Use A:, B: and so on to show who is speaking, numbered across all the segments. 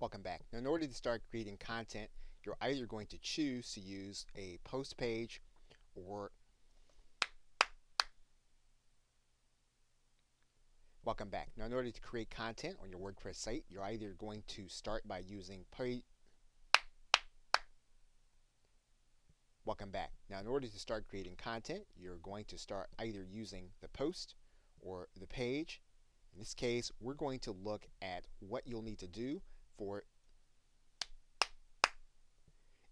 A: Welcome back. Now, in order to start creating content, you're either going to choose to use a post page or welcome back. Now, in order to create content on your WordPress site, you're either going to start by using welcome back. Now, in order to start creating content, you're going to start either using the post or the page. In this case, we're going to look at what you'll need to do for.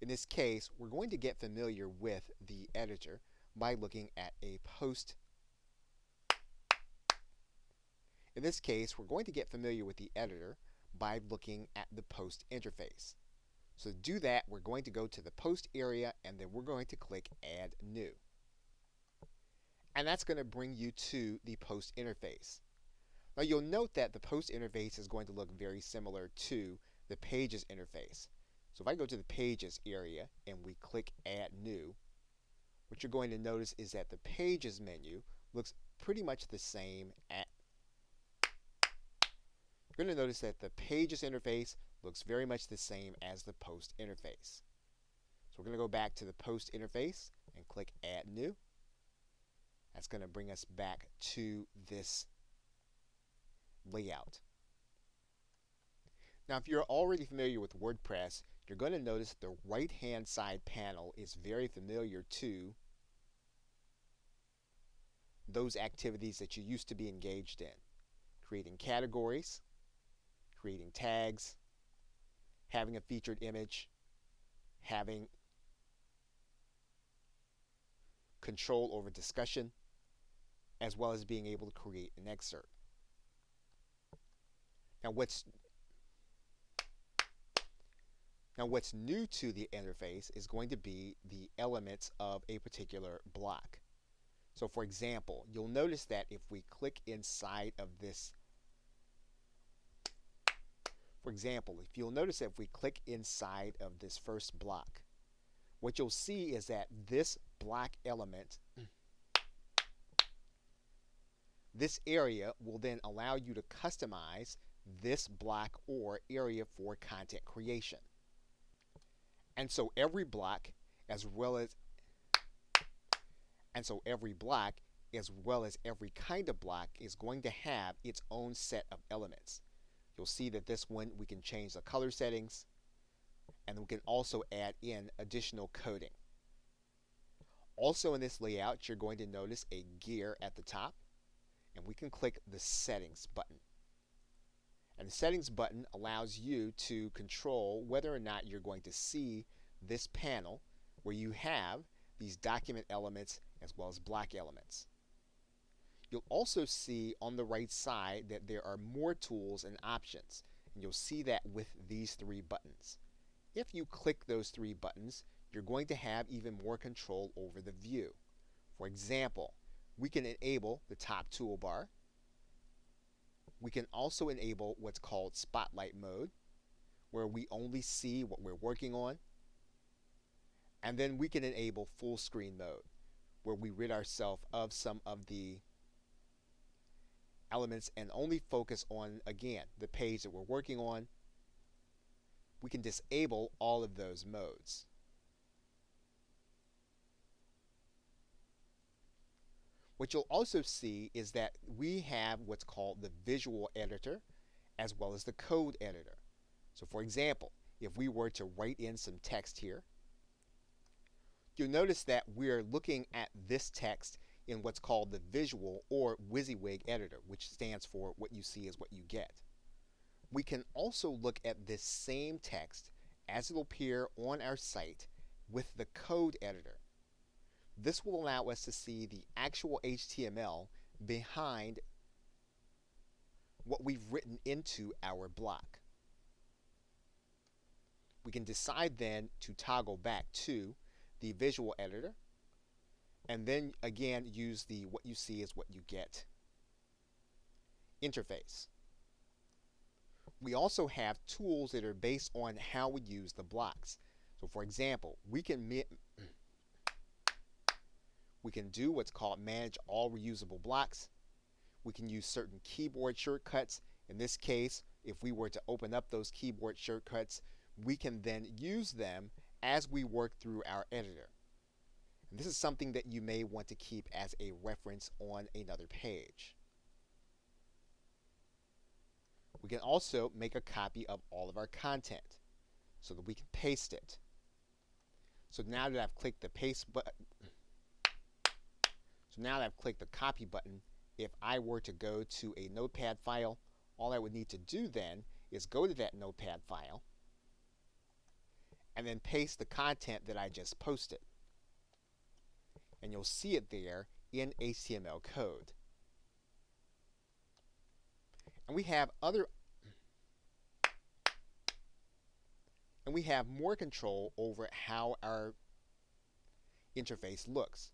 A: In this case, we're going to get familiar with the editor by looking at a post. In this case, we're going to get familiar with the editor by looking at the post interface. So to do that, we're going to go to the post area and then we're going to click Add New. And that's going to bring you to the post interface. Now you'll note that the post interface is going to look very similar to the pages interface. So if I go to the pages area and we click Add New, what you're going to notice is that the pages menu looks pretty much the same You're going to notice that the pages interface looks very much the same as the post interface. So we're going to go back to the post interface and click Add New. That's going to bring us back to this layout. Now, if you're already familiar with WordPress, you're going to notice the right-hand side panel is very familiar to those activities that you used to be engaged in. Creating categories, creating tags, having a featured image, having control over discussion, as well as being able to create an excerpt. Now what's new to the interface is going to be the elements of a particular block. So for example, you'll notice that if we click inside of this, you'll notice that if we click inside of this first block, what you'll see is that this block element, this area will then allow you to customize this block or area for content creation. And so every block as well as every every kind of block is going to have its own set of elements. You'll see that this one we can change the color settings, and we can also add in additional coding. Also in this layout, you're going to notice a gear at the top, and we can click the settings button. And the settings button allows you to control whether or not you're going to see this panel where you have these document elements as well as block elements. You'll also see on the right side that there are more tools and options, and you'll see that with these three buttons. If you click those three buttons, you're going to have even more control over the view. For example, we can enable the top toolbar. We can also enable what's called spotlight mode, where we only see what we're working on. And then we can enable full screen mode, where we rid ourselves of some of the elements and only focus on, again, the page that we're working on. We can disable all of those modes. What you'll also see is that we have what's called the visual editor as well as the code editor. So for example, if we were to write in some text here, you'll notice that we're looking at this text in what's called the visual or WYSIWYG editor, which stands for what you see is what you get. We can also look at this same text as it'll appear on our site with the code editor. This will allow us to see the actual HTML behind what we've written into our block. We can decide then to toggle back to the visual editor, and then again use the what you see is what you get interface. We also have tools that are based on how we use the blocks. So for example, we can do what's called manage all reusable blocks. We can use certain keyboard shortcuts. In this case, if we were to open up those keyboard shortcuts, we can then use them as we work through our editor. And this is something that you may want to keep as a reference on another page. We can also make a copy of all of our content so that we can paste it. So now that I've clicked the paste button, so now that I've clicked the copy button, if I were to go to a notepad file, all I would need to do then is go to that notepad file and then paste the content that I just posted. And you'll see it there in HTML code. And we have more control over how our interface looks.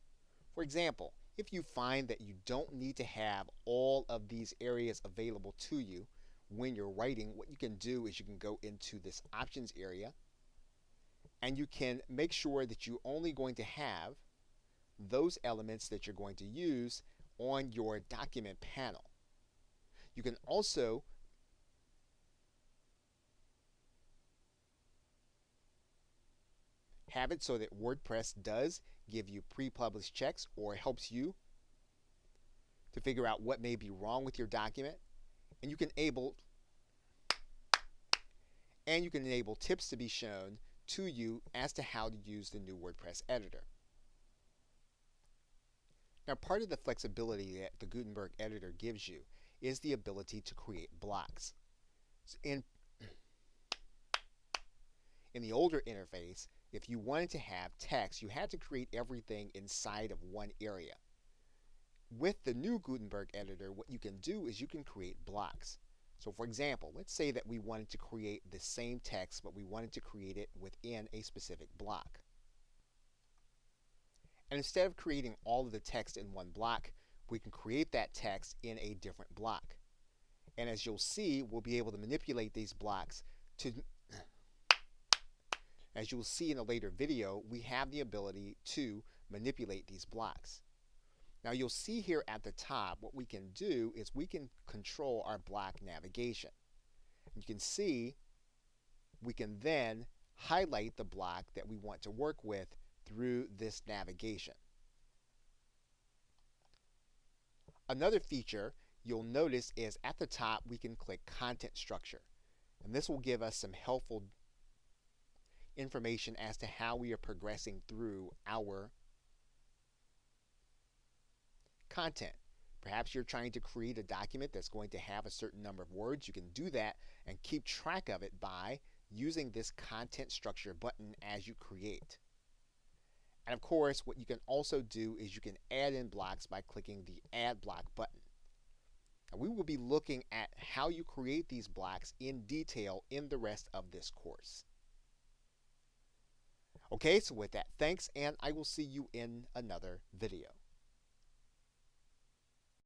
A: For example, if you find that you don't need to have all of these areas available to you when you're writing, what you can do is you can go into this options area and you can make sure that you're only going to have those elements that you're going to use on your document panel. You can also have it so that WordPress does give you pre-published checks or helps you to figure out what may be wrong with your document. And you can enable tips to be shown to you as to how to use the new WordPress editor. Now, part of the flexibility that the Gutenberg editor gives you is the ability to create blocks. In the older interface, if you wanted to have text, you had to create everything inside of one area. With the new Gutenberg editor, what you can do is you can create blocks. So for example, let's say that we wanted to create the same text, but we wanted to create it within a specific block. And instead of creating all of the text in one block, we can create that text in a different block. And as you'll see, we'll be able to manipulate these blocks to, as you'll see in a later video, we have the ability to manipulate these blocks. Now you'll see here at the top, what we can do is we can control our block navigation. You can see we can then highlight the block that we want to work with through this navigation. Another feature you'll notice is at the top we can click content structure, and this will give us some helpful information as to how we are progressing through our content. Perhaps you're trying to create a document that's going to have a certain number of words. You can do that and keep track of it by using this content structure button as you create. And of course, what you can also do is you can add in blocks by clicking the Add Block button. Now, we will be looking at how you create these blocks in detail in the rest of this course. Okay, so with that, thanks, and I will see you in another video.